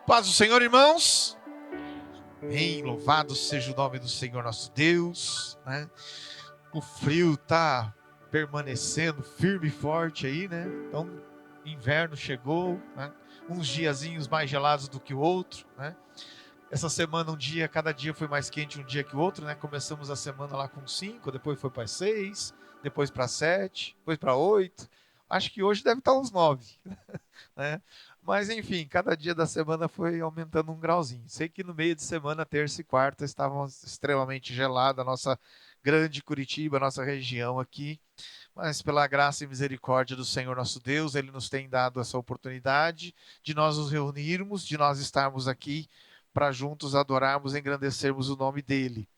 Paz do Senhor, irmãos. Bem, louvado seja o nome do Senhor nosso Deus, né? O frio tá permanecendo firme e forte aí, né? Então, inverno chegou, né? Uns diazinhos mais gelados do que o outro, né? Essa semana cada dia foi mais quente um dia que o outro, né? Começamos a semana lá com 5, depois foi para 6, depois para 7, depois para 8. Acho que hoje deve estar uns 9. Né? Mas enfim, cada dia da semana foi aumentando um grauzinho. Sei que no meio de semana, terça e quarta, estavam extremamente gelada a nossa grande Curitiba, nossa região aqui. Mas pela graça e misericórdia do Senhor nosso Deus, Ele nos tem dado essa oportunidade de nós nos reunirmos, de nós estarmos aqui para juntos adorarmos e engrandecermos o nome dEle.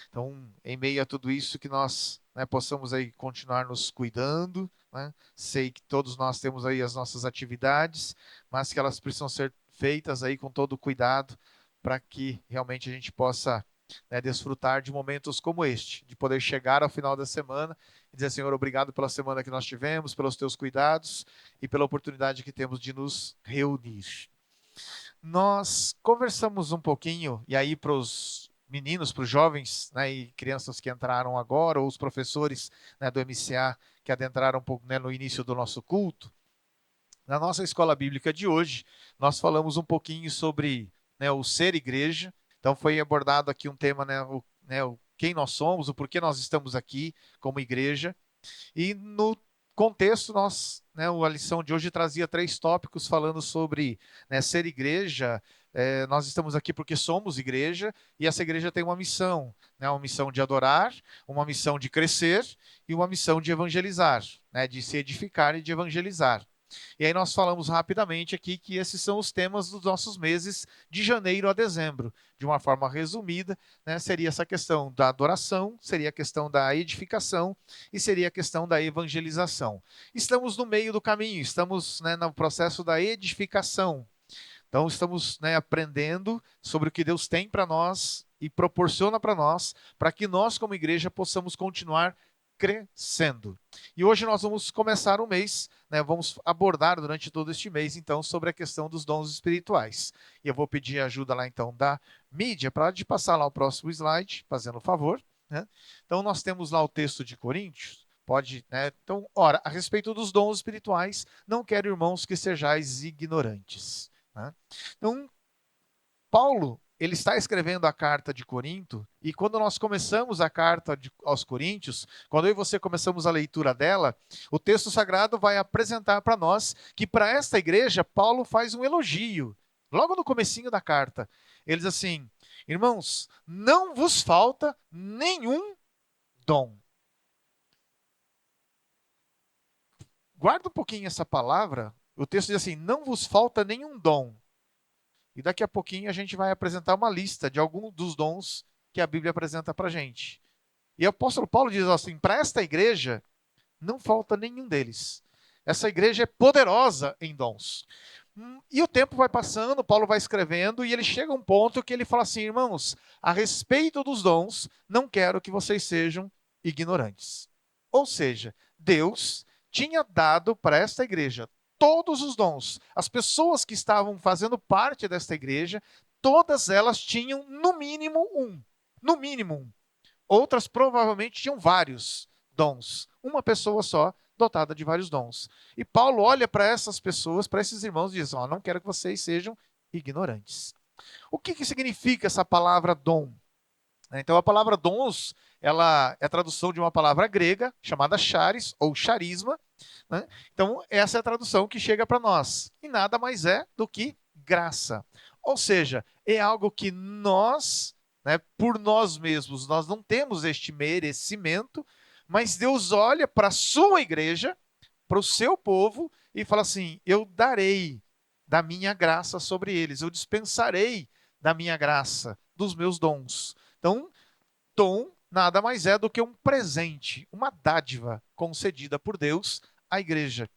Então, em meio a tudo isso, que nós, né, possamos aí continuar nos cuidando, né? Sei que todos nós temos aí as nossas atividades, mas que elas precisam ser feitas aí com todo cuidado, para que realmente a gente possa, né, desfrutar de momentos como este, de poder chegar ao final da semana e dizer: Senhor, obrigado pela semana que nós tivemos, pelos teus cuidados e pela oportunidade que temos de nos reunir. Nós conversamos um pouquinho, e aí para os meninos, para os jovens, né, e crianças que entraram agora, ou os professores, né, do MCA que adentraram um pouco, né, no início do nosso culto, na nossa escola bíblica de hoje, nós falamos um pouquinho sobre, né, o ser igreja. Então foi abordado aqui um tema, né, quem nós somos, o porquê nós estamos aqui como igreja. E no contexto, né, a lição de hoje trazia 3 tópicos falando sobre, né, ser igreja. Nós estamos aqui porque somos igreja, e essa igreja tem uma missão, né, uma missão de adorar, uma missão de crescer e uma missão de evangelizar, né, de se edificar e de evangelizar. E aí nós falamos rapidamente aqui que esses são os temas dos nossos meses de janeiro a dezembro. De uma forma resumida, né, seria essa questão da adoração, seria a questão da edificação e seria a questão da evangelização. Estamos no meio do caminho, estamos, né, no processo da edificação. Então estamos, né, aprendendo sobre o que Deus tem para nós e proporciona para que nós como igreja possamos continuar crescendo. E hoje nós vamos começar o mês, né, vamos abordar durante todo este mês, então, sobre a questão dos dons espirituais. E eu vou pedir ajuda lá, então, da mídia, para de passar lá o próximo slide, fazendo o favor. Né? Então, nós temos lá o texto de Coríntios. Pode, né? Então, ora, a respeito dos dons espirituais, não quero, irmãos, que sejais ignorantes. Né? Então, Paulo, ele está escrevendo a carta de Corinto, e quando nós começamos a carta aos Coríntios, quando eu e você começamos a leitura dela, o texto sagrado vai apresentar para nós que para esta igreja, Paulo faz um elogio, logo no comecinho da carta. Ele diz assim: irmãos, não vos falta nenhum dom. Guarda um pouquinho essa palavra, o texto diz assim: não vos falta nenhum dom. E daqui a pouquinho a gente vai apresentar uma lista de alguns dos dons que a Bíblia apresenta para a gente. E o apóstolo Paulo diz assim: para esta igreja não falta nenhum deles. Essa igreja é poderosa em dons. E o tempo vai passando, Paulo vai escrevendo, e ele chega a um ponto que ele fala assim: irmãos, a respeito dos dons, não quero que vocês sejam ignorantes. Ou seja, Deus tinha dado para esta igreja todos os dons. As pessoas que estavam fazendo parte desta igreja, todas elas tinham no mínimo um. No mínimo um. Outras provavelmente tinham vários dons. Uma pessoa só, dotada de vários dons. E Paulo olha para essas pessoas, para esses irmãos, e diz: não quero que vocês sejam ignorantes. O que significa essa palavra dom? Então, a palavra dons, ela é a tradução de uma palavra grega chamada charis, ou charisma. Né? Então, essa é a tradução que chega para nós. E nada mais é do que graça. Ou seja, é algo que nós, né, por nós mesmos, nós não temos este merecimento, mas Deus olha para a sua igreja, para o seu povo, e fala assim: eu darei da minha graça sobre eles, eu dispensarei da minha graça, dos meus dons. Então, dom nada mais é do que um presente, uma dádiva concedida por Deus à igreja,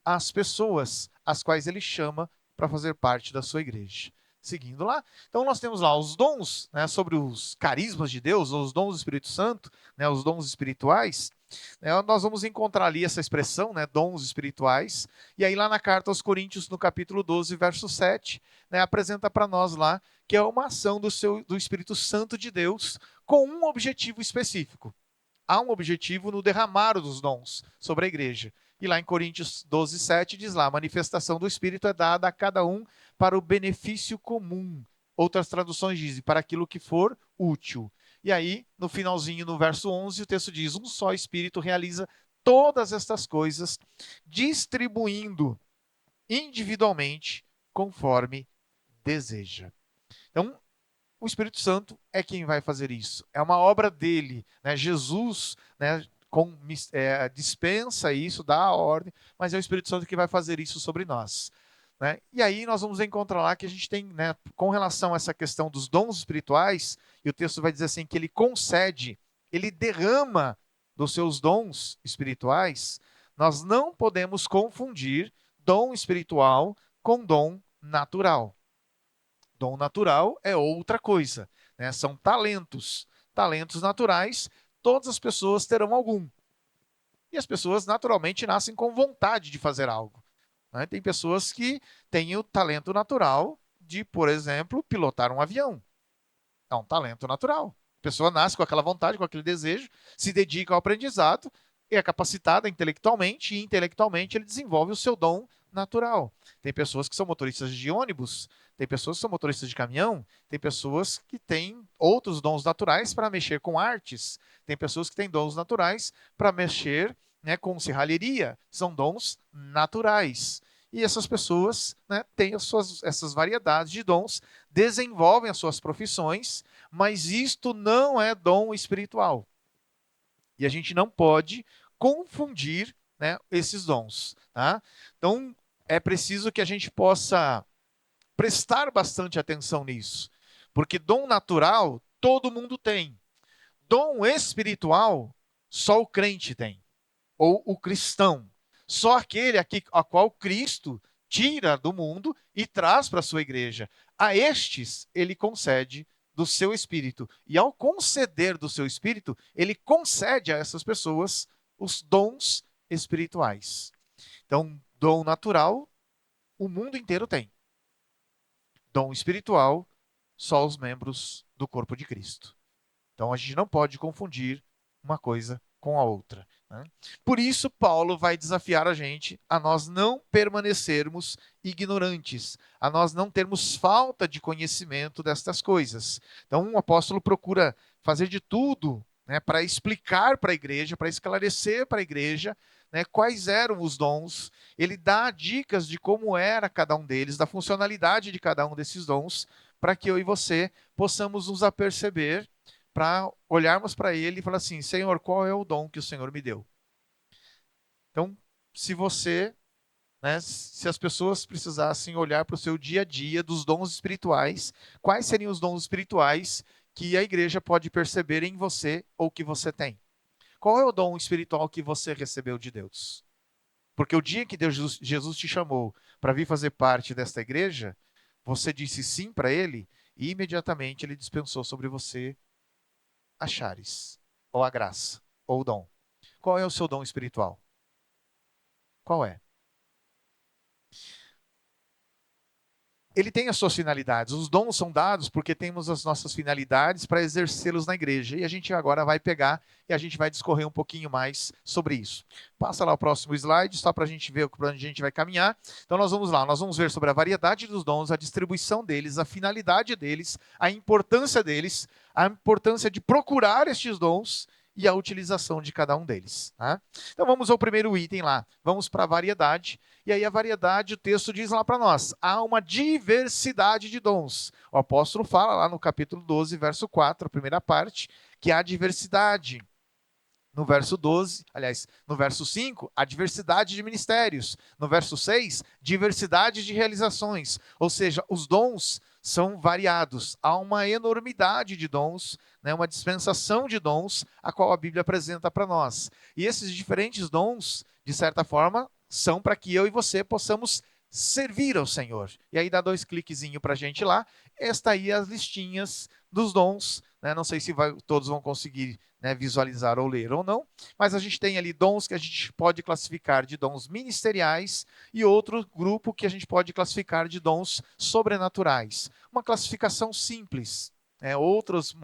às pessoas às quais ele chama para fazer parte da sua igreja. Seguindo lá, então nós temos lá os dons, né, sobre os carismas de Deus, os dons do Espírito Santo, né, os dons espirituais. Nós vamos encontrar ali essa expressão, né, dons espirituais, e aí lá na carta aos Coríntios, no capítulo 12, verso 7, né, apresenta para nós lá que é uma ação do Espírito Santo de Deus com um objetivo específico. Há um objetivo no derramar dos dons sobre a igreja. E lá em Coríntios 12, 7 diz lá, a manifestação do Espírito é dada a cada um para o benefício comum. Outras traduções dizem, para aquilo que for útil. E aí, no finalzinho, no verso 11, o texto diz, um só Espírito realiza todas estas coisas, distribuindo individualmente conforme deseja. Então, o Espírito Santo é quem vai fazer isso. É uma obra dele. Né? Jesus, né, dispensa isso, dá a ordem, mas é o Espírito Santo que vai fazer isso sobre nós. Né? E aí nós vamos encontrar lá que a gente tem, né, com relação a essa questão dos dons espirituais, e o texto vai dizer assim, que ele concede, ele derrama dos seus dons espirituais, nós não podemos confundir dom espiritual com dom natural. Dom natural é outra coisa, né? São talentos. Talentos naturais, todas as pessoas terão algum. E as pessoas naturalmente nascem com vontade de fazer algo. Né? Tem pessoas que têm o talento natural de, por exemplo, pilotar um avião. É um talento natural. A pessoa nasce com aquela vontade, com aquele desejo, se dedica ao aprendizado, é capacitada intelectualmente, e intelectualmente ele desenvolve o seu dom natural. Tem pessoas que são motoristas de ônibus, tem pessoas que são motoristas de caminhão, tem pessoas que têm outros dons naturais para mexer com artes, tem pessoas que têm dons naturais para mexer, né, com serralheria, são dons naturais. E essas pessoas, né, têm essas variedades de dons, desenvolvem as suas profissões, mas isto não é dom espiritual. E a gente não pode confundir, né, esses dons. Tá? Então, é preciso que a gente possa prestar bastante atenção nisso. Porque dom natural, todo mundo tem. Dom espiritual, só o crente tem. Ou o cristão. Só aquele a qual Cristo tira do mundo e traz para a sua igreja. A estes, ele concede do seu espírito. E ao conceder do seu espírito, ele concede a essas pessoas os dons espirituais. Então, dom natural, o mundo inteiro tem. Dom espiritual, só os membros do corpo de Cristo. Então, a gente não pode confundir uma coisa com a outra. Né? Por isso, Paulo vai desafiar a gente a nós não permanecermos ignorantes, a nós não termos falta de conhecimento destas coisas. Então, o apóstolo procura fazer de tudo, né, para explicar para a igreja, para esclarecer para a igreja, né, quais eram os dons. Ele dá dicas de como era cada um deles, da funcionalidade de cada um desses dons, para que eu e você possamos nos aperceber, para olharmos para ele e falar assim, Senhor, qual é o dom que o Senhor me deu? Então, se você, né, se as pessoas precisassem olhar para o seu dia a dia dos dons espirituais, quais seriam os dons espirituais que a igreja pode perceber em você ou que você tem? Qual é o dom espiritual que você recebeu de Deus? Porque o dia que Jesus te chamou para vir fazer parte desta igreja, você disse sim para ele e imediatamente ele dispensou sobre você a charis, ou a graça, ou o dom. Qual é o seu dom espiritual? Qual é? Ele tem as suas finalidades. Os dons são dados porque temos as nossas finalidades para exercê-los na igreja. E a gente agora vai pegar e a gente vai discorrer um pouquinho mais sobre isso. Passa lá o próximo slide, só para a gente ver para onde a gente vai caminhar. Então nós vamos lá, nós vamos ver sobre a variedade dos dons, a distribuição deles, a finalidade deles, a importância de procurar estes dons e a utilização de cada um deles. Tá? Então vamos ao primeiro item lá. Vamos para a variedade. E aí a variedade, o texto diz lá para nós, há uma diversidade de dons. O apóstolo fala lá no capítulo 12, verso 4, a primeira parte, que há diversidade. No verso 12, aliás, no verso 5, a diversidade de ministérios. No verso 6, diversidade de realizações. Ou seja, os dons são variados. Há uma enormidade de dons, né, uma dispensação de dons, a qual a Bíblia apresenta para nós. E esses diferentes dons, de certa forma, são para que eu e você possamos servir ao Senhor. E aí dá 2 cliquezinhos para a gente lá. Esta aí as listinhas dos dons, né? Não sei se todos vão conseguir, né, visualizar ou ler ou não, mas a gente tem ali dons que a gente pode classificar de dons ministeriais e outro grupo que a gente pode classificar de dons sobrenaturais. Uma classificação simples. Outros,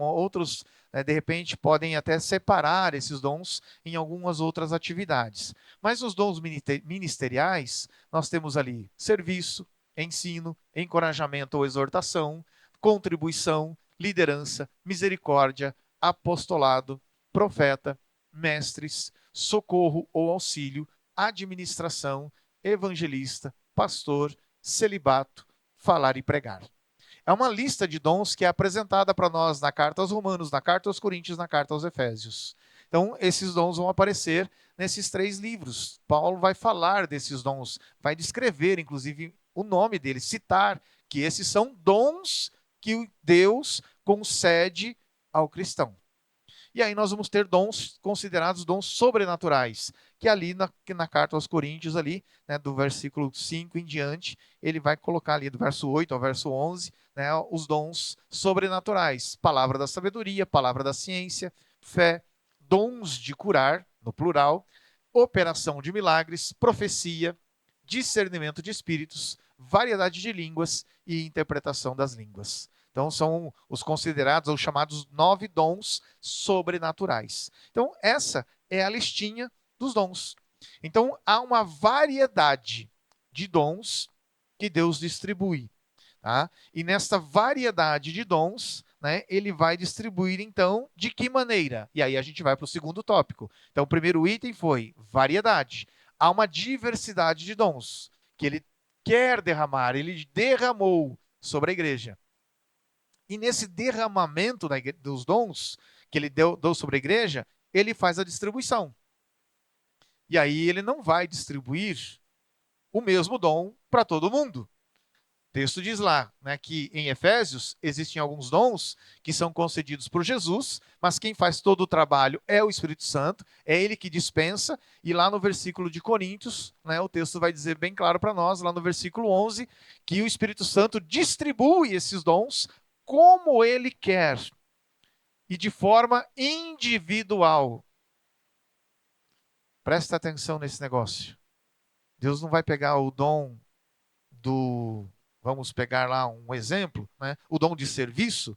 de repente, podem até separar esses dons em algumas outras atividades. Mas os dons ministeriais, nós temos ali serviço, ensino, encorajamento ou exortação, contribuição, liderança, misericórdia, apostolado, profeta, mestres, socorro ou auxílio, administração, evangelista, pastor, celibato, falar e pregar. É uma lista de dons que é apresentada para nós na carta aos Romanos, na carta aos Coríntios, na carta aos Efésios. Então, esses dons vão aparecer nesses 3 livros. Paulo vai falar desses dons, vai descrever, inclusive, o nome deles, citar que esses são dons que Deus concede ao cristão. E aí nós vamos ter dons considerados dons sobrenaturais, que ali na carta aos Coríntios, ali, né, do versículo 5 em diante, ele vai colocar ali do verso 8 ao verso 11, né, os dons sobrenaturais. Palavra da sabedoria, palavra da ciência, fé, dons de curar, no plural, operação de milagres, profecia, discernimento de espíritos, variedade de línguas e interpretação das línguas. Então, são os considerados, os chamados 9 dons sobrenaturais. Então, essa é a listinha dos dons. Então, há uma variedade de dons que Deus distribui. Tá? E nesta variedade de dons, né, ele vai distribuir, então, de que maneira? E aí a gente vai para o segundo tópico. Então, o primeiro item foi variedade. Há uma diversidade de dons que ele quer derramar, ele derramou sobre a igreja. E nesse derramamento dos dons que ele deu sobre a igreja, ele faz a distribuição. E aí ele não vai distribuir o mesmo dom para todo mundo. O texto diz lá, né, que em Efésios existem alguns dons que são concedidos por Jesus, mas quem faz todo o trabalho é o Espírito Santo, é ele que dispensa, e lá no versículo de Coríntios, né, o texto vai dizer bem claro para nós, lá no versículo 11, que o Espírito Santo distribui esses dons como ele quer e de forma individual. Presta atenção nesse negócio. Deus não vai pegar o dom vamos pegar lá um exemplo, né? O dom de serviço,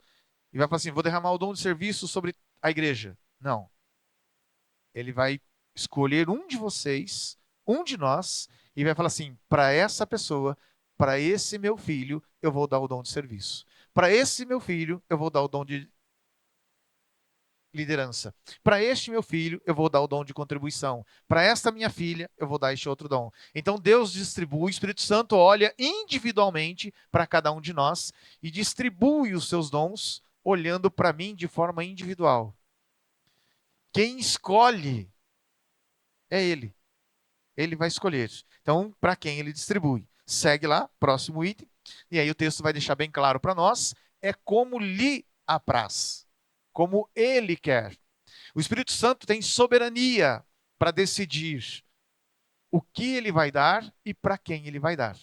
e vai falar assim, vou derramar o dom de serviço sobre a igreja. Não. Ele vai escolher um de vocês, um de nós, e vai falar assim, para essa pessoa, para esse meu filho, eu vou dar o dom de serviço. Para esse meu filho, eu vou dar o dom de liderança. Para este meu filho, eu vou dar o dom de contribuição. Para esta minha filha, eu vou dar este outro dom. Então Deus distribui, o Espírito Santo olha individualmente para cada um de nós e distribui os seus dons olhando para mim de forma individual. Quem escolhe é ele. Ele vai escolher. Então, para quem ele distribui? Segue lá, próximo item. E aí o texto vai deixar bem claro para nós, é como lhe apraz, como ele quer. O Espírito Santo tem soberania para decidir o que ele vai dar e para quem ele vai dar.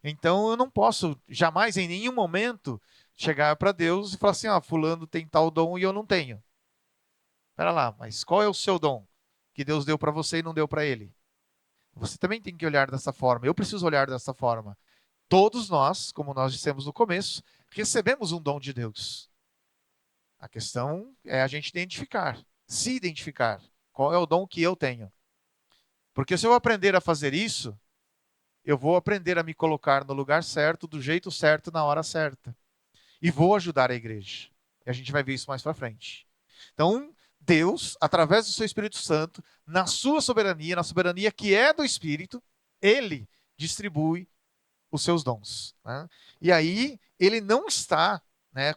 Então eu não posso jamais, em nenhum momento, chegar para Deus e falar assim, fulano tem tal dom e eu não tenho. Espera lá, mas qual é o seu dom que Deus deu para você e não deu para ele? Você também tem que olhar dessa forma. Eu preciso olhar dessa forma. Todos nós, como nós dissemos no começo, recebemos um dom de Deus. A questão é a gente identificar, se identificar. Qual é o dom que eu tenho? Porque se eu aprender a fazer isso, eu vou aprender a me colocar no lugar certo, do jeito certo, na hora certa. E vou ajudar a igreja. E a gente vai ver isso mais para frente. Então, Deus, através do seu Espírito Santo, na sua soberania, na soberania que é do Espírito, ele distribui os seus dons. Né? E aí, ele não está, né,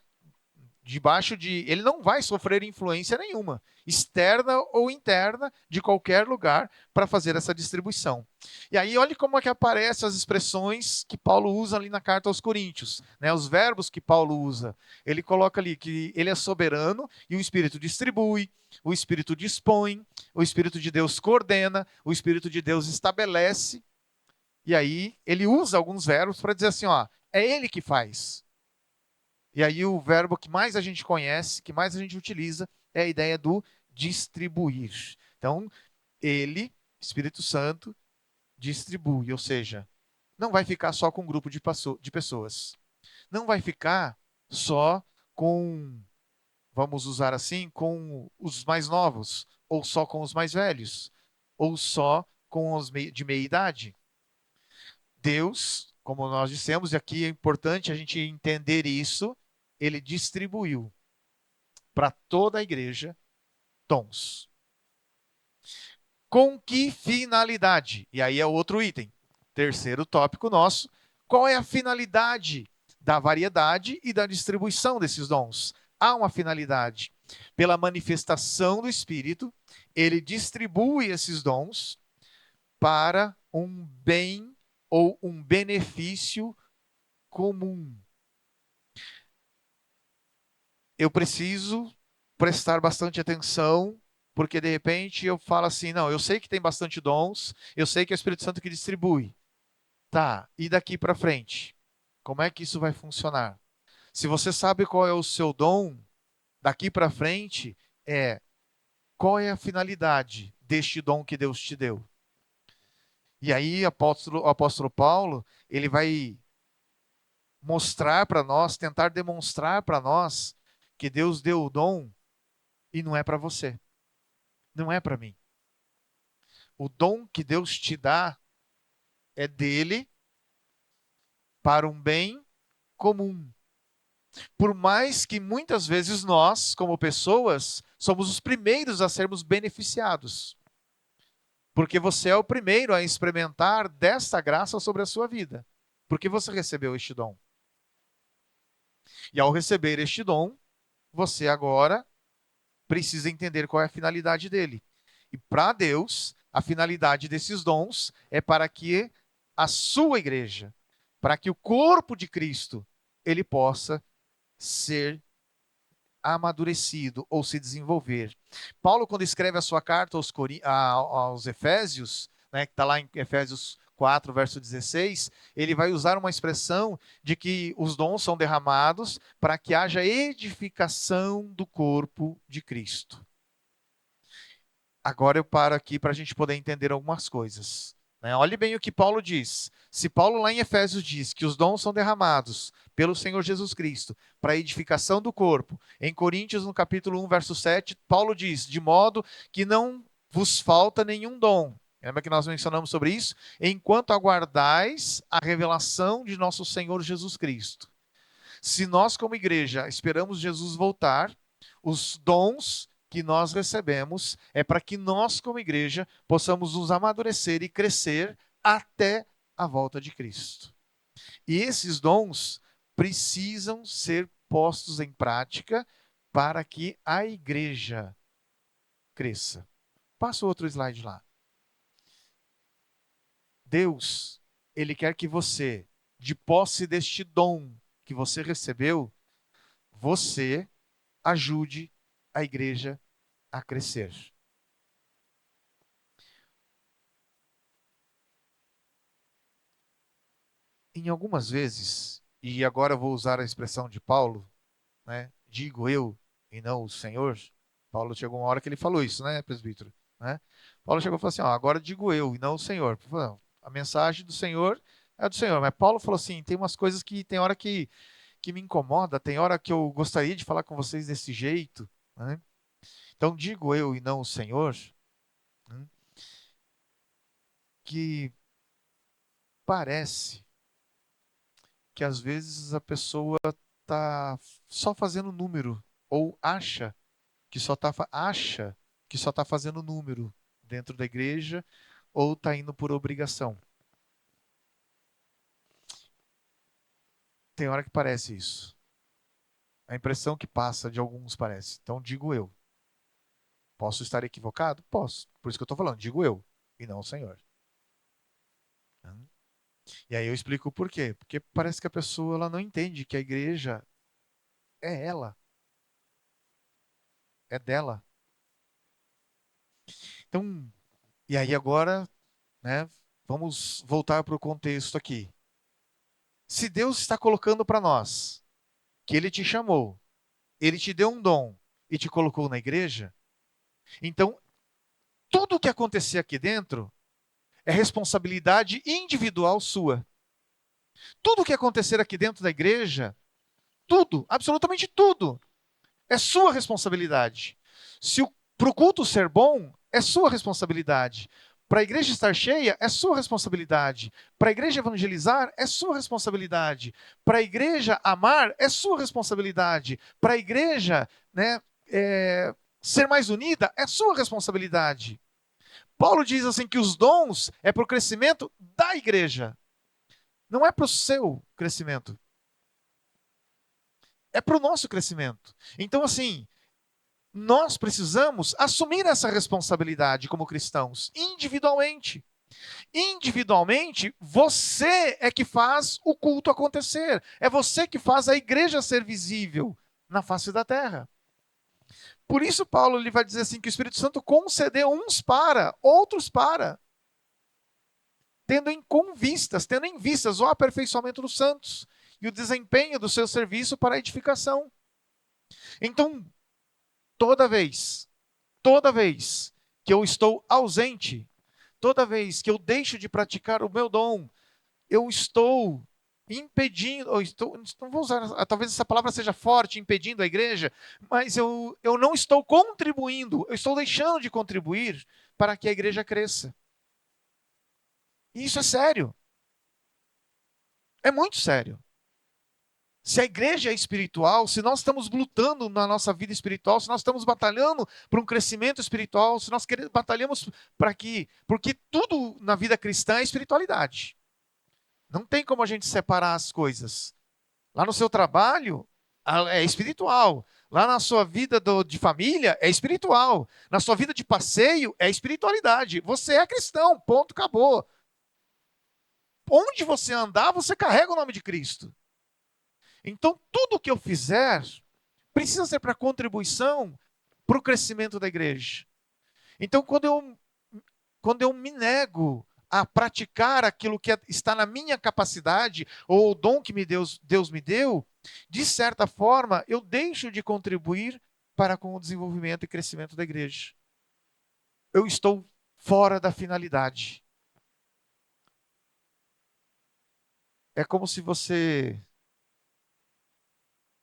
ele não vai sofrer influência nenhuma, externa ou interna, de qualquer lugar, para fazer essa distribuição. E aí, olhe como é que aparecem as expressões que Paulo usa ali na carta aos Coríntios, né? Os verbos que Paulo usa. Ele coloca ali que ele é soberano e o Espírito distribui, o Espírito dispõe, o Espírito de Deus coordena, o Espírito de Deus estabelece. E aí, ele usa alguns verbos para dizer assim, é ele que faz. E aí o verbo que mais a gente conhece, que mais a gente utiliza, é a ideia do distribuir. Então, ele, Espírito Santo, distribui, ou seja, não vai ficar só com um grupo de pessoas. Não vai ficar só com, vamos usar assim, com os mais novos, ou só com os mais velhos, ou só com os de meia idade. Deus, como nós dissemos, e aqui é importante a gente entender isso, ele distribuiu para toda a igreja dons. Com que finalidade? E aí é outro item. Terceiro tópico nosso. Qual é a finalidade da variedade e da distribuição desses dons? Há uma finalidade. Pela manifestação do Espírito, ele distribui esses dons para um bem ou um benefício comum. Eu preciso prestar bastante atenção, porque de repente eu falo assim: não, eu sei que tem bastante dons, eu sei que é o Espírito Santo que distribui. Tá, e daqui para frente? Como é que isso vai funcionar? Se você sabe qual é o seu dom, daqui para frente é qual é a finalidade deste dom que Deus te deu. E aí o apóstolo Paulo, ele vai mostrar para nós, tentar demonstrar para nós que Deus deu o dom e não é para você, não é para mim. O dom que Deus te dá é dele para um bem comum. Por mais que muitas vezes nós, como pessoas, somos os primeiros a sermos beneficiados. Porque você é o primeiro a experimentar desta graça sobre a sua vida. Porque você recebeu este dom. E ao receber este dom, você agora precisa entender qual é a finalidade dele. E para Deus, a finalidade desses dons é para que a sua igreja, para que o corpo de Cristo, ele possa ser amadurecido ou se desenvolver. Paulo, quando escreve a sua carta aos Efésios, né, que está lá em Efésios 4, verso 16, ele vai usar uma expressão de que os dons são derramados para que haja edificação do corpo de Cristo. Agora eu paro aqui para a gente poder entender algumas coisas. Né? Olhe bem o que Paulo diz. Se Paulo lá em Efésios diz que os dons são derramados pelo Senhor Jesus Cristo para a edificação do corpo, em Coríntios, no capítulo 1, verso 7, Paulo diz: de modo que não vos falta nenhum dom. Lembra que nós mencionamos sobre isso? Enquanto aguardais a revelação de nosso Senhor Jesus Cristo. Se nós, como igreja, esperamos Jesus voltar, os dons que nós recebemos é para que nós, como igreja, possamos nos amadurecer e crescer até a volta de Cristo. E esses dons precisam ser postos em prática para que a igreja cresça. Passa o outro slide lá. Deus, ele quer que você, de posse deste dom que você recebeu, você ajude a igreja a crescer. Em algumas vezes, e agora eu vou usar a expressão de Paulo, né? Digo eu e não o Senhor. Paulo chegou uma hora que ele falou isso, né, presbítero? Né? Paulo chegou e falou assim: ó, agora digo eu e não o Senhor. A mensagem do Senhor é do Senhor. Mas Paulo falou assim: tem umas coisas que tem hora que me incomoda, tem hora que eu gostaria de falar com vocês desse jeito. Né? Então digo eu e não o Senhor, né, que parece que às vezes a pessoa tá só fazendo número ou acha que só tá fazendo número dentro da igreja ou tá indo por obrigação. Tem hora que parece isso. A impressão que passa de alguns parece. Então digo eu. Posso estar equivocado? Posso. Por isso que eu estou falando, digo eu e não o Senhor. E aí eu explico o porquê. Porque parece que a pessoa ela não entende que a igreja é ela, é dela. Então, e aí agora, né, vamos voltar para o contexto aqui. Se Deus está colocando para nós que Ele te chamou, Ele te deu um dom e te colocou na igreja, então tudo o que acontecer aqui dentro é responsabilidade individual sua. Tudo o que acontecer aqui dentro da igreja, tudo, absolutamente tudo, é sua responsabilidade. Se para o culto ser bom, é sua responsabilidade. Para a igreja estar cheia, é sua responsabilidade. Para a igreja evangelizar, é sua responsabilidade. Para a igreja amar, é sua responsabilidade. Para a igreja, né, ser mais unida, é sua responsabilidade. Paulo diz assim que os dons é para o crescimento da igreja. Não é para o seu crescimento. É para o nosso crescimento. Então, assim, nós precisamos assumir essa responsabilidade como cristãos, individualmente. Individualmente, você é que faz o culto acontecer. É você que faz a igreja ser visível na face da terra. Por isso, Paulo ele vai dizer assim que o Espírito Santo concedeu uns para, outros para. Tendo em vistas o aperfeiçoamento dos santos e o desempenho do seu serviço para a edificação. Então, toda vez que eu estou ausente, toda vez que eu deixo de praticar o meu dom, eu estou impedindo, não vou usar, talvez essa palavra seja forte, impedindo a igreja, mas eu não estou contribuindo, eu estou deixando de contribuir para que a igreja cresça. E isso é sério. É muito sério. Se a igreja é espiritual, se nós estamos lutando na nossa vida espiritual, se nós estamos batalhando por um crescimento espiritual, se nós batalhamos para que, porque tudo na vida cristã é espiritualidade. Não tem como a gente separar as coisas. Lá no seu trabalho é espiritual. Lá na sua vida de família é espiritual. Na sua vida de passeio é espiritualidade. Você é cristão, ponto, acabou. Onde você andar, você carrega o nome de Cristo. Então, tudo que eu fizer precisa ser para contribuição para o crescimento da igreja. Então, quando eu me nego a praticar aquilo que está na minha capacidade, ou o dom que Deus me deu, de certa forma, eu deixo de contribuir para com o desenvolvimento e crescimento da igreja. Eu estou fora da finalidade. É como se você,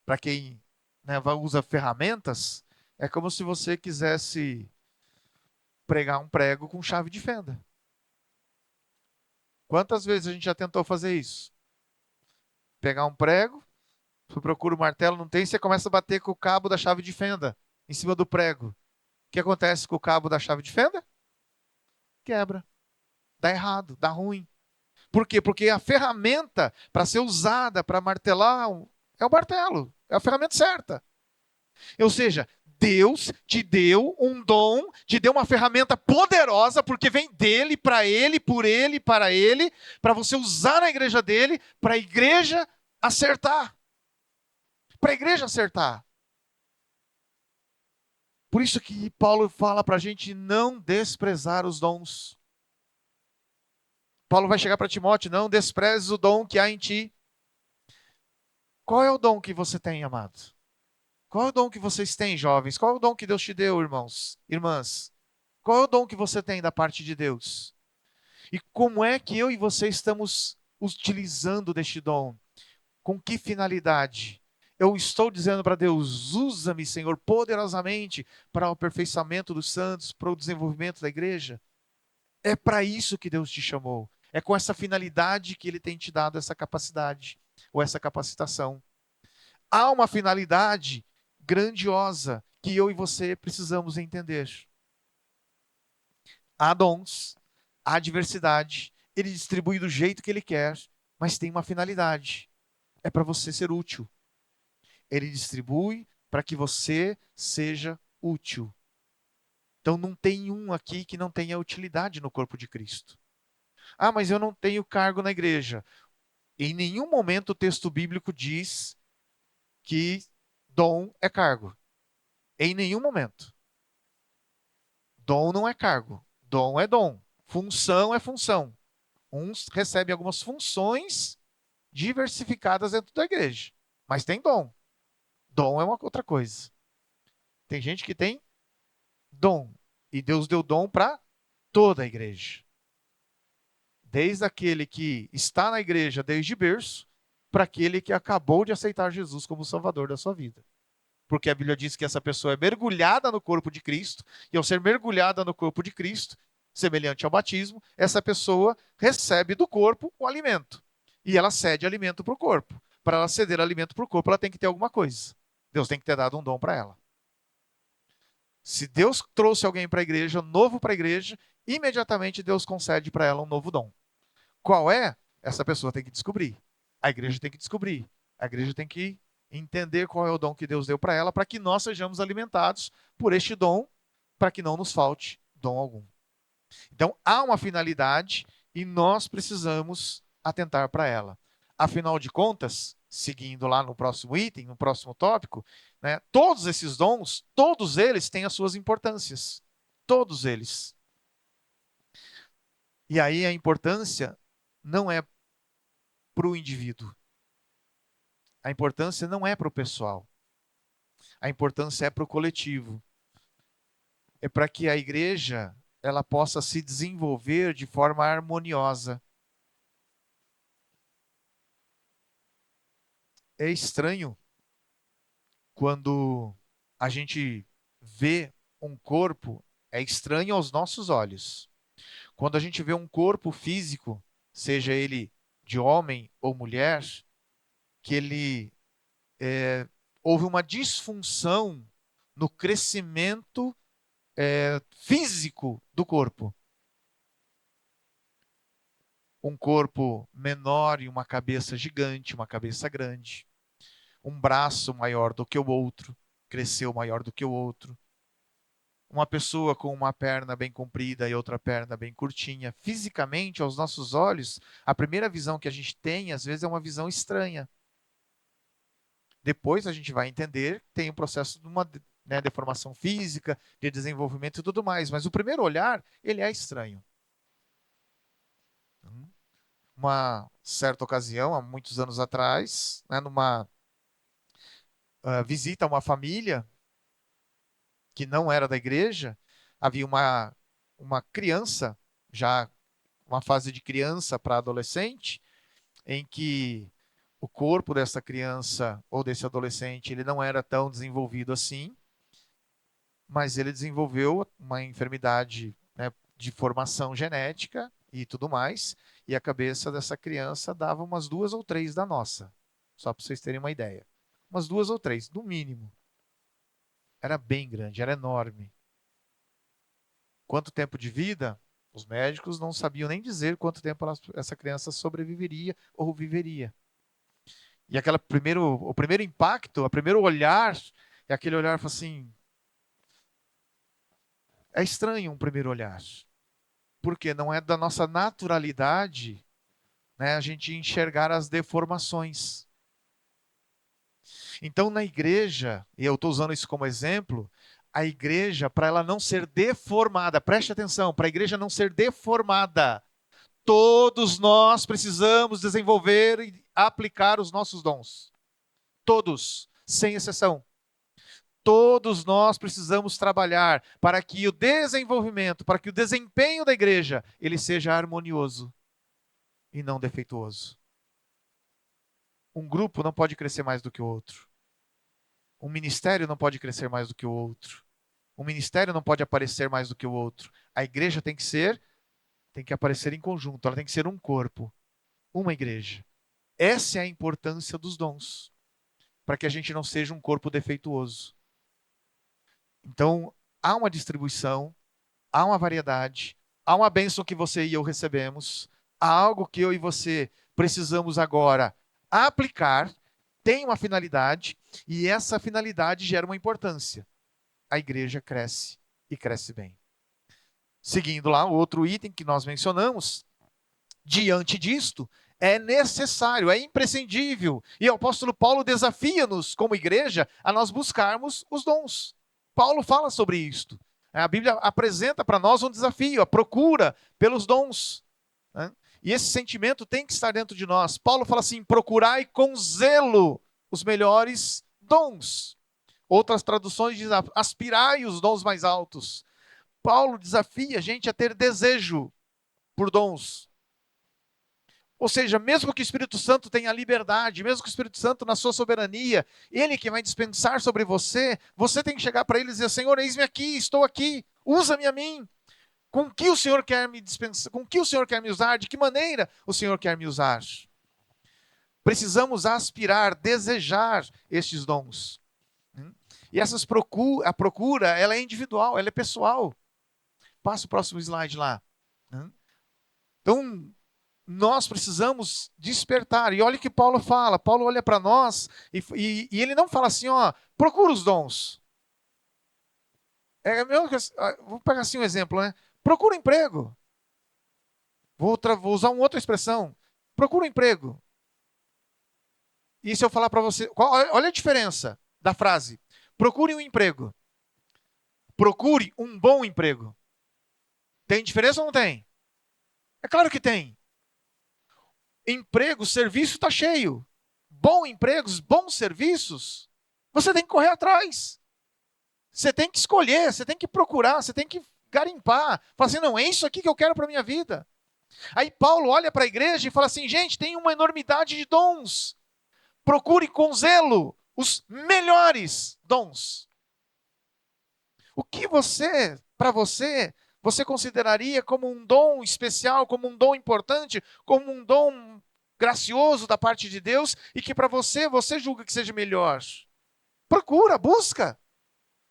para quem, né, usa ferramentas, é como se você quisesse pregar um prego com chave de fenda. Quantas vezes a gente já tentou fazer isso? Pegar um prego, você procura o martelo, não tem, você começa a bater com o cabo da chave de fenda em cima do prego. O que acontece com o cabo da chave de fenda? Quebra. Dá errado, dá ruim. Por quê? Porque a ferramenta para ser usada para martelar é o martelo. É a ferramenta certa. Ou seja, Deus te deu um dom, te deu uma ferramenta poderosa, porque vem dele, para ele, por ele, para você usar na igreja dele, para a igreja acertar. Para a igreja acertar. Por isso que Paulo fala para a gente não desprezar os dons. Paulo vai chegar para Timóteo, não desprezes o dom que há em ti. Qual é o dom que você tem, amado? Qual é o dom que vocês têm, jovens? Qual é o dom que Deus te deu, irmãos, irmãs? Qual é o dom que você tem da parte de Deus? E como é que eu e você estamos utilizando deste dom? Com que finalidade? Eu estou dizendo para Deus, usa-me, Senhor, poderosamente para o aperfeiçoamento dos santos, para o desenvolvimento da igreja? É para isso que Deus te chamou. É com essa finalidade que Ele tem te dado essa capacidade, ou essa capacitação. Há uma finalidade grandiosa que eu e você precisamos entender. Há dons, há diversidade, Ele distribui do jeito que Ele quer, mas tem uma finalidade. É para você ser útil. Ele distribui para que você seja útil. Então não tem um aqui que não tenha utilidade no corpo de Cristo. Ah, mas eu não tenho cargo na igreja. Em nenhum momento o texto bíblico diz que dom é cargo. Em nenhum momento. Dom não é cargo. Dom é dom. Função é função. Uns recebem algumas funções diversificadas dentro da igreja. Mas tem dom. Dom é uma outra coisa. Tem gente que tem dom. E Deus deu dom para toda a igreja. Desde aquele que está na igreja desde berço, para aquele que acabou de aceitar Jesus como Salvador da sua vida. Porque a Bíblia diz que essa pessoa é mergulhada no corpo de Cristo, e ao ser mergulhada no corpo de Cristo, semelhante ao batismo, essa pessoa recebe do corpo o alimento. E ela cede alimento para o corpo. Para ela ceder alimento para o corpo, ela tem que ter alguma coisa. Deus tem que ter dado um dom para ela. Se Deus trouxe alguém para a igreja, novo para a igreja, imediatamente Deus concede para ela um novo dom. Qual é? Essa pessoa tem que descobrir. A igreja tem que descobrir. A igreja tem que entender qual é o dom que Deus deu para ela, para que nós sejamos alimentados por este dom, para que não nos falte dom algum. Então, há uma finalidade e nós precisamos atentar para ela. Afinal de contas, seguindo lá no próximo item, no próximo tópico, né, todos esses dons, todos eles têm as suas importâncias. Todos eles. E aí a importância não é para o indivíduo. A importância não é para o pessoal. A importância é para o coletivo. É para que a igreja ela possa se desenvolver de forma harmoniosa. É estranho quando a gente vê um corpo, é estranho aos nossos olhos. Quando a gente vê um corpo físico, seja ele de homem ou mulher, que ele houve uma disfunção no crescimento físico do corpo. Um corpo menor e uma cabeça gigante, uma cabeça grande. Um braço maior do que o outro, cresceu maior do que o outro. Uma pessoa com uma perna bem comprida e outra perna bem curtinha. Fisicamente, aos nossos olhos, a primeira visão que a gente tem, às vezes, é uma visão estranha. Depois a gente vai entender que tem um processo de uma deformação física, de desenvolvimento e tudo mais. Mas o primeiro olhar, ele é estranho. Uma certa ocasião, há muitos anos atrás, numa visita a uma família que não era da igreja, havia uma criança, já uma fase de criança para adolescente, em que o corpo dessa criança ou desse adolescente ele não era tão desenvolvido assim, mas ele desenvolveu uma enfermidade, né, de formação genética e tudo mais, e a cabeça dessa criança dava umas 2 ou 3 da nossa, só para vocês terem uma ideia. Umas 2 ou 3, no mínimo. Era bem grande, era enorme. Quanto tempo de vida? Os médicos não sabiam nem dizer quanto tempo essa criança sobreviveria ou viveria. E o primeiro impacto, o primeiro olhar, é aquele olhar assim, é estranho um primeiro olhar. Porque não é da nossa naturalidade, né, a gente enxergar as deformações. Então, na igreja, e eu estou usando isso como exemplo, a igreja, para ela não ser deformada, preste atenção, para a igreja não ser deformada, todos nós precisamos desenvolver e aplicar os nossos dons. Todos, sem exceção. Todos nós precisamos trabalhar para que o desenvolvimento, para que o desempenho da igreja, ele seja harmonioso e não defeituoso. Um grupo não pode crescer mais do que o outro. Um ministério não pode crescer mais do que o outro. Um ministério não pode aparecer mais do que o outro. A igreja tem que aparecer em conjunto, ela tem que ser um corpo, uma igreja. Essa é a importância dos dons, para que a gente não seja um corpo defeituoso. Então, há uma distribuição, há uma variedade, há uma bênção que você e eu recebemos, há algo que eu e você precisamos agora aplicar, tem uma finalidade, e essa finalidade gera uma importância. A igreja cresce e cresce bem. Seguindo lá, o outro item que nós mencionamos, diante disto, é necessário, é imprescindível, e o apóstolo Paulo desafia-nos, como igreja, a nós buscarmos os dons. Paulo fala sobre isto. A Bíblia apresenta para nós um desafio, a procura pelos dons. Né? E esse sentimento tem que estar dentro de nós. Paulo fala assim: procurai com zelo os melhores dons. Outras traduções dizem aspirai os dons mais altos. Paulo desafia a gente a ter desejo por dons. Ou seja, mesmo que o Espírito Santo tenha liberdade, mesmo que o Espírito Santo na sua soberania, ele que vai dispensar sobre você, você tem que chegar para ele e dizer, Senhor, eis-me aqui, estou aqui, usa-me a mim. Com que o Senhor quer me dispensar? Com que o Senhor quer me usar? De que maneira o Senhor quer me usar? Precisamos aspirar, desejar estes dons. E a procura, ela é individual, ela é pessoal. Passa o próximo slide lá. Então, nós precisamos despertar. E olha o que Paulo fala. Paulo olha para nós e ele não fala assim, ó, procura os dons. Vou pegar assim um exemplo, né? Procura um emprego. Vou usar uma outra expressão. Procura um emprego. E se eu falar para você, olha a diferença da frase. Procure um emprego. Procure um bom emprego. Tem diferença ou não tem? É claro que tem. Emprego, serviço está cheio. Bom empregos, bons serviços, você tem que correr atrás. Você tem que escolher, você tem que procurar, você tem que garimpar. Falar assim, não, é isso aqui que eu quero para a minha vida. Aí Paulo olha para a igreja e fala assim, gente, tem uma enormidade de dons. Procure com zelo os melhores dons. O que você consideraria como um dom especial, como um dom importante, como um dom gracioso da parte de Deus e que para você julga que seja melhor? Procura, busca.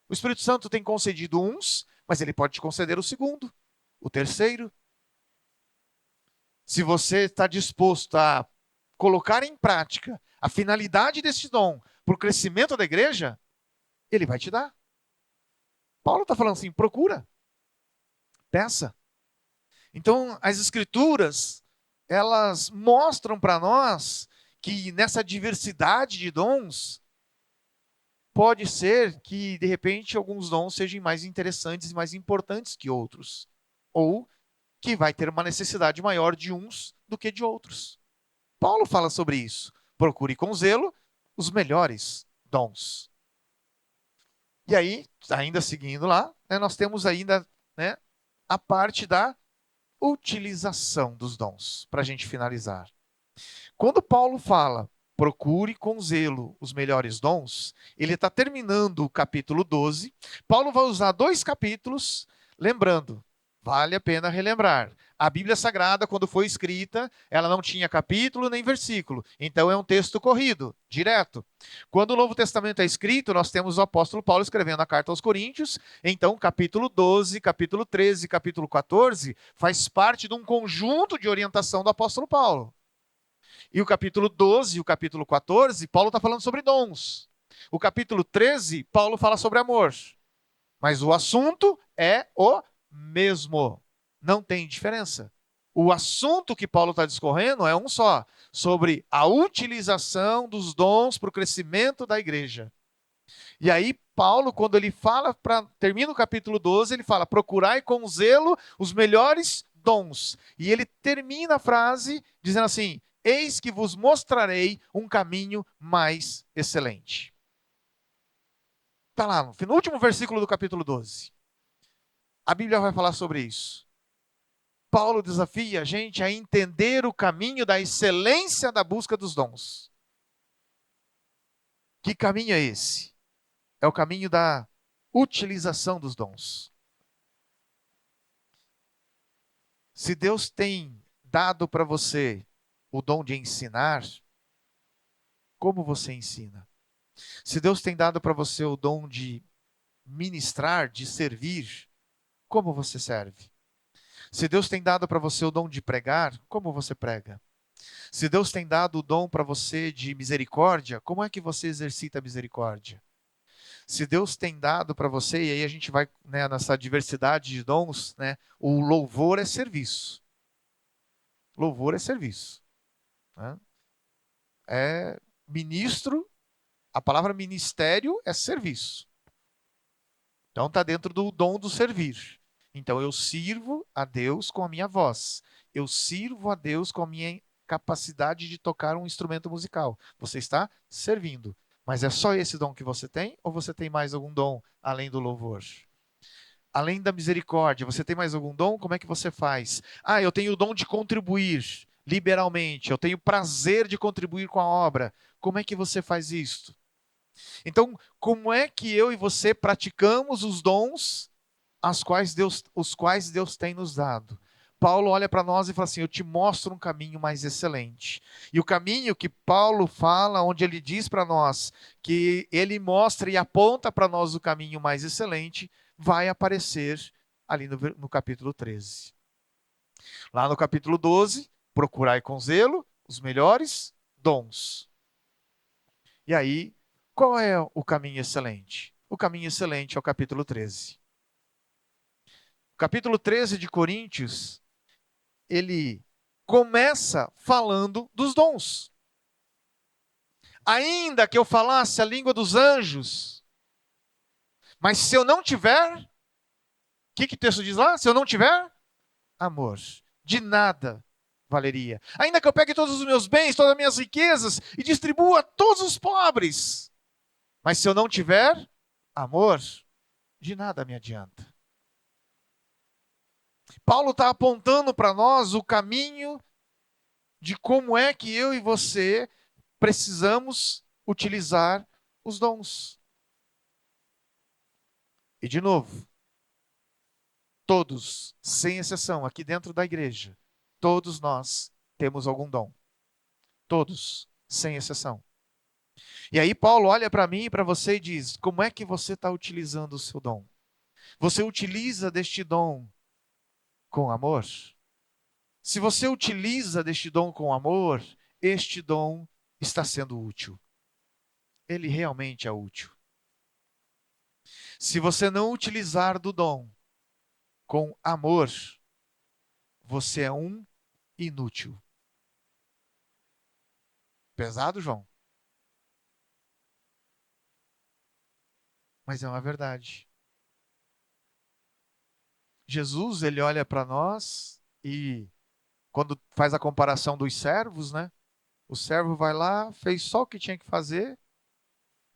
O Espírito Santo tem concedido uns, mas ele pode te conceder o segundo, o terceiro. Se você está disposto a colocar em prática a finalidade desse dom para o crescimento da igreja, ele vai te dar. Paulo está falando assim, procura, peça. Então, as escrituras, elas mostram para nós que nessa diversidade de dons, pode ser que, de repente, alguns dons sejam mais interessantes e mais importantes que outros. Ou que vai ter uma necessidade maior de uns do que de outros. Paulo fala sobre isso. Procure com zelo os melhores dons. E aí, ainda seguindo lá, né, nós temos ainda, né, a parte da utilização dos dons, para a gente finalizar. Quando Paulo fala, procure com zelo os melhores dons, ele está terminando o capítulo 12. Paulo vai usar 2 capítulos, lembrando, vale a pena relembrar. A Bíblia Sagrada, quando foi escrita, ela não tinha capítulo nem versículo. Então é um texto corrido, direto. Quando o Novo Testamento é escrito, nós temos o apóstolo Paulo escrevendo a carta aos Coríntios. Então, capítulo 12, capítulo 13, capítulo 14 faz parte de um conjunto de orientação do apóstolo Paulo. E o capítulo 12 e o capítulo 14, Paulo está falando sobre dons. O capítulo 13, Paulo fala sobre amor. Mas o assunto é o mesmo. Não tem diferença. O assunto que Paulo está discorrendo é um só, sobre a utilização dos dons para o crescimento da igreja. E aí, Paulo, quando ele fala, termina o capítulo 12, ele fala, procurai com zelo os melhores dons. E ele termina a frase dizendo assim, eis que vos mostrarei um caminho mais excelente. Está lá, no último versículo do capítulo 12. A Bíblia vai falar sobre isso. Paulo desafia a gente a entender o caminho da excelência da busca dos dons. Que caminho é esse? É o caminho da utilização dos dons. Se Deus tem dado para você o dom de ensinar, como você ensina? Se Deus tem dado para você o dom de ministrar, de servir, como você serve? Se Deus tem dado para você o dom de pregar, como você prega? Se Deus tem dado o dom para você de misericórdia, como é que você exercita a misericórdia? Se Deus tem dado para você, e aí a gente vai, né, nessa diversidade de dons, né, o louvor é serviço. Louvor é serviço. Né? É ministro, a palavra ministério é serviço. Então está dentro do dom do servir. Então eu sirvo a Deus com a minha voz. Eu sirvo a Deus com a minha capacidade de tocar um instrumento musical. Você está servindo. Mas é só esse dom que você tem? Ou você tem mais algum dom além do louvor? Além da misericórdia, você tem mais algum dom? Como é que você faz? Ah, eu tenho o dom de contribuir liberalmente. Eu tenho prazer de contribuir com a obra. Como é que você faz isso? Então, como é que eu e você praticamos os dons os quais Deus tem nos dado? Paulo olha para nós e fala assim: eu te mostro um caminho mais excelente. E o caminho que Paulo fala, onde ele diz para nós que ele mostra e aponta para nós o caminho mais excelente, vai aparecer ali no capítulo 13. Lá no capítulo 12, procurai com zelo os melhores dons. E aí, qual é o caminho excelente? O caminho excelente é o capítulo 13. O capítulo 13 de Coríntios, ele começa falando dos dons. Ainda que eu falasse a língua dos anjos, mas se eu não tiver, o que o texto diz lá? Se eu não tiver amor, de nada valeria. Ainda que eu pegue todos os meus bens, todas as minhas riquezas e distribua a todos os pobres, mas se eu não tiver amor, de nada me adianta. Paulo está apontando para nós o caminho de como é que eu e você precisamos utilizar os dons. E de novo, todos, sem exceção, aqui dentro da igreja, todos nós temos algum dom. Todos, sem exceção. E aí Paulo olha para mim e para você e diz: como é que você está utilizando o seu dom? Você utiliza deste dom com amor? Se você utiliza deste dom com amor, este dom está sendo útil. Ele realmente é útil. Se você não utilizar do dom com amor, você é um inútil. Pesado, João? Mas é uma verdade. Jesus, ele olha para nós e quando faz a comparação dos servos, né? O servo vai lá, fez só o que tinha que fazer,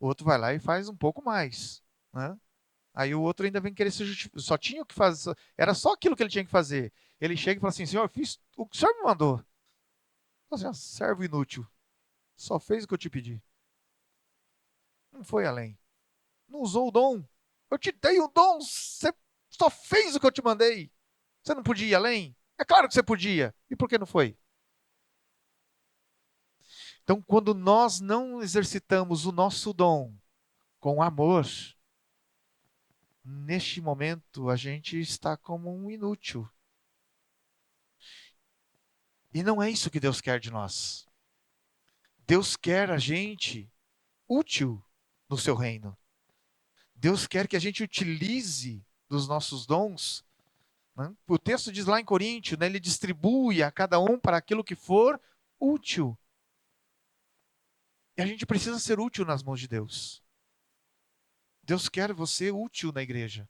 o outro vai lá e faz um pouco mais, né? Aí o outro ainda vem querer se justificar. Só tinha o que fazer, era só aquilo que ele tinha que fazer. Ele chega e fala assim: Senhor, eu fiz o que o Senhor me mandou. Assim, servo inútil, só fez o que eu te pedi. Não foi além. Não usou o dom. Eu te dei o dom, você só fez o que eu te mandei. Você não podia ir além? É claro que você podia. E por que não foi? Então, quando nós não exercitamos o nosso dom com amor, neste momento a gente está como um inútil. E não é isso que Deus quer de nós. Deus quer a gente útil no seu reino. Deus quer que a gente utilize dos nossos dons, né? O texto diz lá em Coríntios, né, ele distribui a cada um para aquilo que for útil. E a gente precisa ser útil nas mãos de Deus. Deus quer você útil na igreja.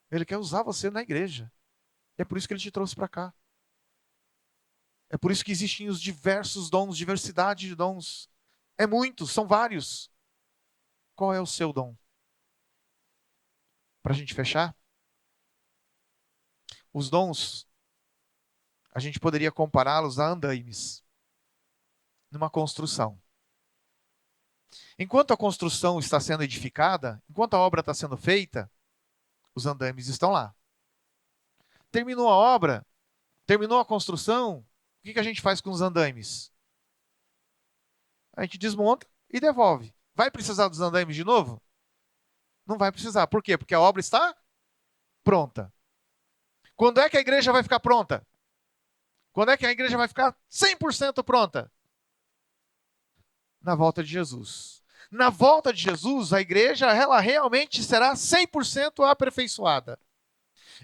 Ele quer usar você na igreja. É por isso que ele te trouxe para cá. É por isso que existem os diversos dons, diversidade de dons. É muitos, são vários. Qual é o seu dom? Para a gente fechar, os dons, a gente poderia compará-los a andaimes numa construção. Enquanto a construção está sendo edificada, enquanto a obra está sendo feita, os andaimes estão lá. Terminou a obra, terminou a construção, o que a gente faz com os andaimes? A gente desmonta e devolve. Vai precisar dos andaimes de novo? Não vai precisar. Por quê? Porque a obra está pronta. Quando é que a igreja vai ficar pronta? Quando é que a igreja vai ficar 100% pronta? Na volta de Jesus. Na volta de Jesus, a igreja ela realmente será 100% aperfeiçoada.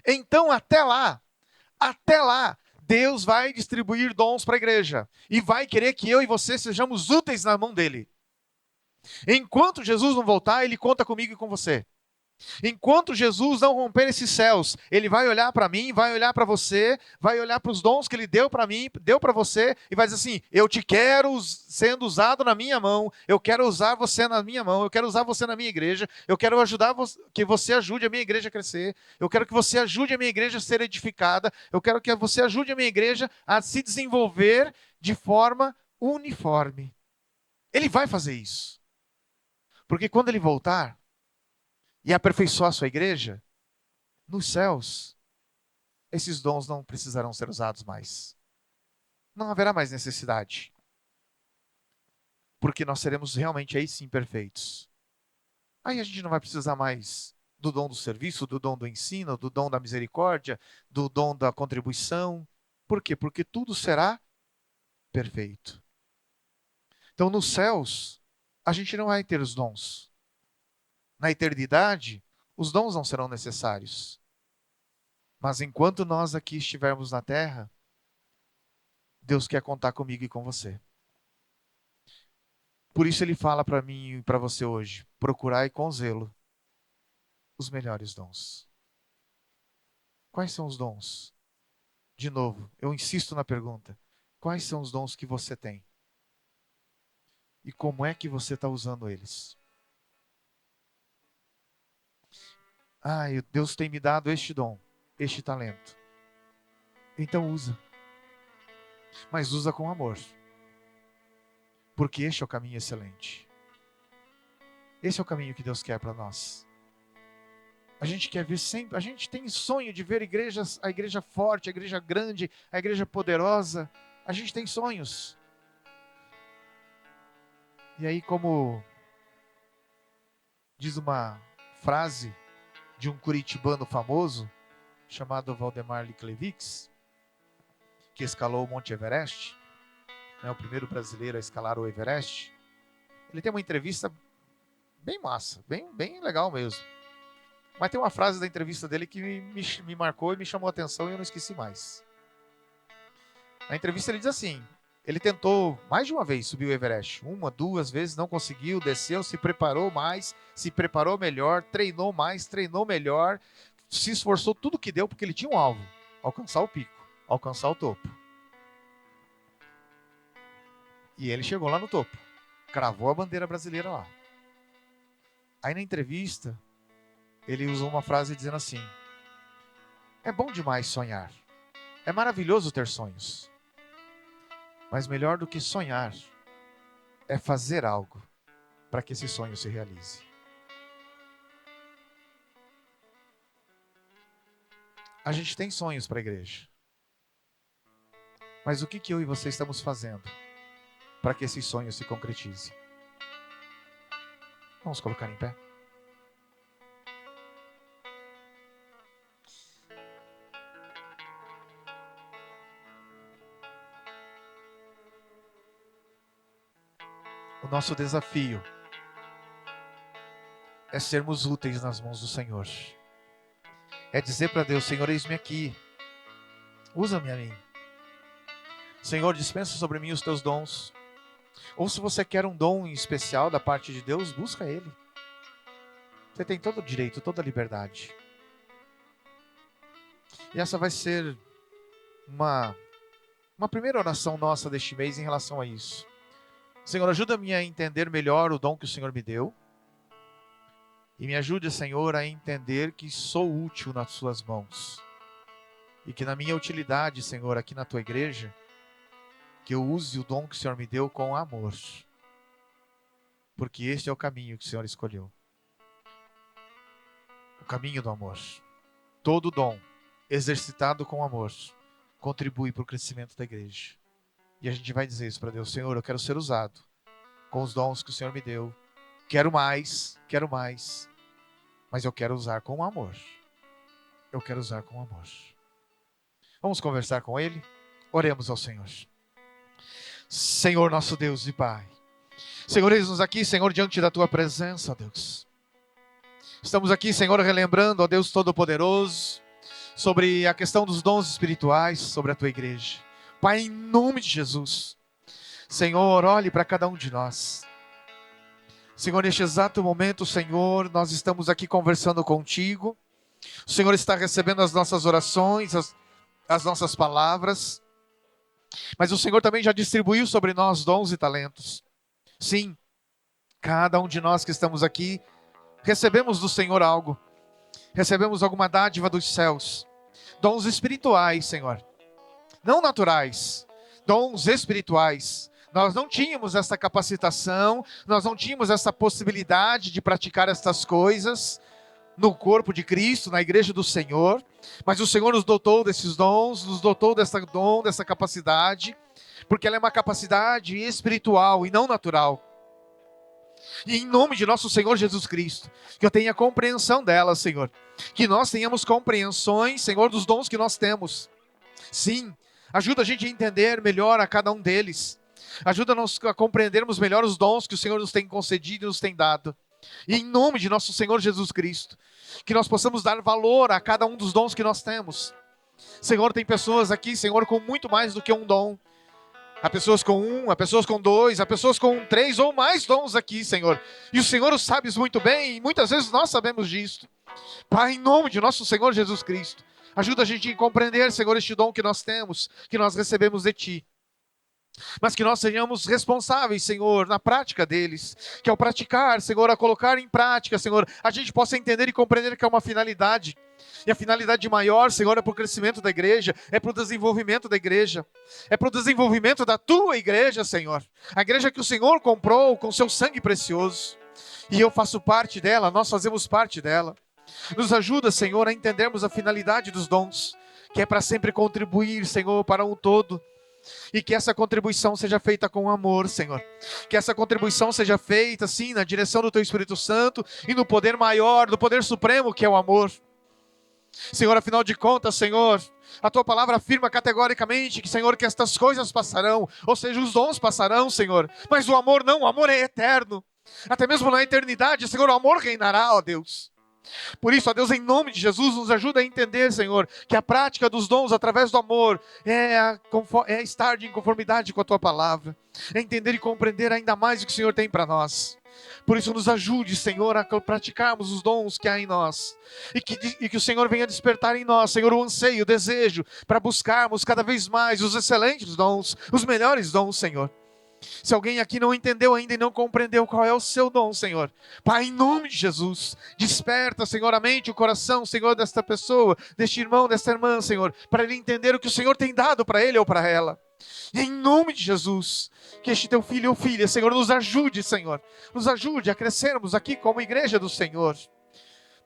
Então, até lá, Deus vai distribuir dons para a igreja e vai querer que eu e você sejamos úteis na mão dele. Enquanto Jesus não voltar, ele conta comigo e com você. Enquanto Jesus não romper esses céus, Ele vai olhar para mim, vai olhar para você, vai olhar para os dons que Ele deu para mim, deu para você, e vai dizer assim: eu te quero sendo usado na minha mão, eu quero usar você na minha mão, eu quero usar você na minha igreja, eu quero ajudar que você ajude a minha igreja a crescer, eu quero que você ajude a minha igreja a ser edificada, eu quero que você ajude a minha igreja a se desenvolver de forma uniforme. Ele vai fazer isso. Porque quando Ele voltar e aperfeiçoar a sua igreja, nos céus, esses dons não precisarão ser usados mais. Não haverá mais necessidade. Porque nós seremos realmente aí sim perfeitos. Aí a gente não vai precisar mais do dom do serviço, do dom do ensino, do dom da misericórdia, do dom da contribuição. Por quê? Porque tudo será perfeito. Então nos céus, a gente não vai ter os dons. Na eternidade, os dons não serão necessários. Mas enquanto nós aqui estivermos na terra, Deus quer contar comigo e com você. Por isso Ele fala para mim e para você hoje: procurai com zelo os melhores dons. Quais são os dons? De novo, eu insisto na pergunta: quais são os dons que você tem? E como é que você está usando eles? Deus tem me dado este dom, este talento. Então usa. Mas usa com amor. Porque este é o caminho excelente. Esse é o caminho que Deus quer para nós. A gente quer ver sempre, a gente tem sonho de ver igrejas, a igreja forte, a igreja grande, a igreja poderosa. A gente tem sonhos. E aí, como diz uma frase de um curitibano famoso, chamado Valdemar Liklevix, que escalou o Monte Everest, né, o primeiro brasileiro a escalar o Everest. Ele tem uma entrevista bem massa, bem legal mesmo. Mas tem uma frase da entrevista dele que me marcou e me chamou a atenção e eu não esqueci mais. Na entrevista ele diz assim: ele tentou mais de uma vez subir o Everest. 1, 2 vezes, não conseguiu, desceu, se preparou mais, se preparou melhor, treinou mais, treinou melhor, se esforçou tudo que deu, porque ele tinha um alvo: alcançar o pico, alcançar o topo. E ele chegou lá no topo, cravou a bandeira brasileira lá. Aí na entrevista, ele usou uma frase dizendo assim: é bom demais sonhar, é maravilhoso ter sonhos, mas melhor do que sonhar é fazer algo para que esse sonho se realize. A gente tem sonhos para a igreja, mas o que eu e você estamos fazendo para que esse sonho se concretize? Vamos colocar em pé. O nosso desafio é sermos úteis nas mãos do Senhor. É dizer para Deus: Senhor, eis-me aqui, usa-me a mim. Senhor, dispensa sobre mim os teus dons. Ou se você quer um dom em especial da parte de Deus, busca Ele. Você tem todo o direito, toda a liberdade. E essa vai ser uma primeira oração nossa deste mês em relação a isso. Senhor, ajuda-me a entender melhor o dom que o Senhor me deu. E me ajude, Senhor, a entender que sou útil nas suas mãos. E que na minha utilidade, Senhor, aqui na tua igreja, que eu use o dom que o Senhor me deu com amor. Porque este é o caminho que o Senhor escolheu. O caminho do amor. Todo dom exercitado com amor contribui para o crescimento da igreja. E a gente vai dizer isso para Deus: Senhor, eu quero ser usado com os dons que o Senhor me deu. Quero mais, mas eu quero usar com amor. Eu quero usar com amor. Vamos conversar com Ele? Oremos ao Senhor. Senhor, nosso Deus e Pai. Senhor, eis-nos aqui, Senhor, diante da Tua presença, ó Deus. Estamos aqui, Senhor, relembrando, ó Deus Todo-Poderoso, sobre a questão dos dons espirituais, sobre a Tua igreja. Pai, em nome de Jesus, Senhor, olhe para cada um de nós. Senhor, neste exato momento, Senhor, nós estamos aqui conversando contigo. O Senhor está recebendo as nossas orações, as nossas palavras. Mas o Senhor também já distribuiu sobre nós dons e talentos. Sim, cada um de nós que estamos aqui, recebemos do Senhor algo. Recebemos alguma dádiva dos céus. Dons espirituais, Senhor. Não naturais. Dons espirituais. Nós não tínhamos essa capacitação, nós não tínhamos essa possibilidade de praticar estas coisas no corpo de Cristo, na igreja do Senhor, mas o Senhor nos dotou desses dons, nos dotou dessa dom, dessa capacidade, porque ela é uma capacidade espiritual e não natural. E em nome de nosso Senhor Jesus Cristo, que eu tenha compreensão dela, Senhor, que nós tenhamos compreensões, Senhor, dos dons que nós temos. Sim, ajuda a gente a entender melhor a cada um deles. Ajuda-nos a compreendermos melhor os dons que o Senhor nos tem concedido e nos tem dado. E em nome de nosso Senhor Jesus Cristo, que nós possamos dar valor a cada um dos dons que nós temos. Senhor, tem pessoas aqui, Senhor, com muito mais do que um dom. Há pessoas com um, há pessoas com dois, há pessoas com 3 ou mais dons aqui, Senhor. E o Senhor os sabes muito bem, e muitas vezes nós sabemos disto. Pai, em nome de nosso Senhor Jesus Cristo, ajuda a gente a compreender, Senhor, este dom que nós temos, que nós recebemos de Ti. Mas que nós sejamos responsáveis, Senhor, na prática deles. Que ao praticar, Senhor, a colocar em prática, Senhor, a gente possa entender e compreender que é uma finalidade. E a finalidade maior, Senhor, é para o crescimento da igreja, é para o desenvolvimento da igreja, é para o desenvolvimento da Tua igreja, Senhor. A igreja que o Senhor comprou com Seu sangue precioso. E eu faço parte dela, nós fazemos parte dela. Nos ajuda, Senhor, a entendermos a finalidade dos dons, que é para sempre contribuir, Senhor, para um todo. E que essa contribuição seja feita com amor, Senhor. Que essa contribuição seja feita, sim, na direção do Teu Espírito Santo e no poder maior, do poder supremo, que é o amor. Senhor, afinal de contas, Senhor, a Tua palavra afirma categoricamente que, Senhor, que estas coisas passarão, ou seja, os dons passarão, Senhor. Mas o amor não, o amor é eterno. Até mesmo na eternidade, Senhor, o amor reinará, ó Deus. Por isso, ó Deus, em nome de Jesus, nos ajuda a entender, Senhor, que a prática dos dons através do amor é estar em conformidade com a Tua palavra, é entender e compreender ainda mais o que o Senhor tem para nós. Por isso, nos ajude, Senhor, a praticarmos os dons que há em nós, e que o Senhor venha despertar em nós, Senhor, o anseio, o desejo, para buscarmos cada vez mais os excelentes dons, os melhores dons, Senhor. Se alguém aqui não entendeu ainda e não compreendeu qual é o seu dom, Senhor, Pai, em nome de Jesus, desperta, Senhor, a mente, o coração, Senhor, desta pessoa, deste irmão, desta irmã, Senhor, para ele entender o que o Senhor tem dado para ele ou para ela. E em nome de Jesus, que este teu filho ou filha, Senhor, nos ajude, Senhor, nos ajude a crescermos aqui como igreja do Senhor.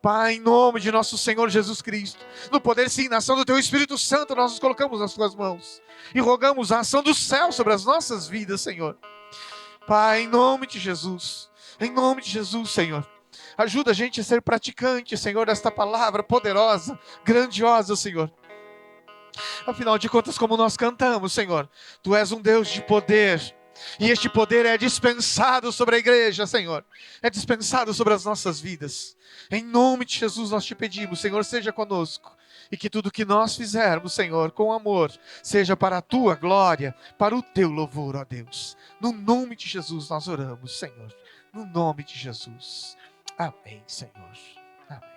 Pai, em nome de nosso Senhor Jesus Cristo, no poder sim, na ação do Teu Espírito Santo, nós nos colocamos nas Tuas mãos e rogamos a ação do céu sobre as nossas vidas, Senhor. Pai, em nome de Jesus, Senhor, ajuda a gente a ser praticante, Senhor, desta palavra poderosa, grandiosa, Senhor. Afinal de contas, como nós cantamos, Senhor, Tu és um Deus de poder. E este poder é dispensado sobre a igreja, Senhor. É dispensado sobre as nossas vidas. Em nome de Jesus nós te pedimos, Senhor, seja conosco. E que tudo que nós fizermos, Senhor, com amor, seja para a Tua glória, para o Teu louvor, ó Deus. No nome de Jesus nós oramos, Senhor. No nome de Jesus. Amém, Senhor. Amém.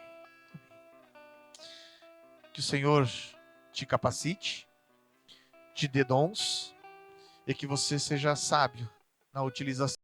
Que o Senhor te capacite, te dê dons, e que você seja sábio na utilização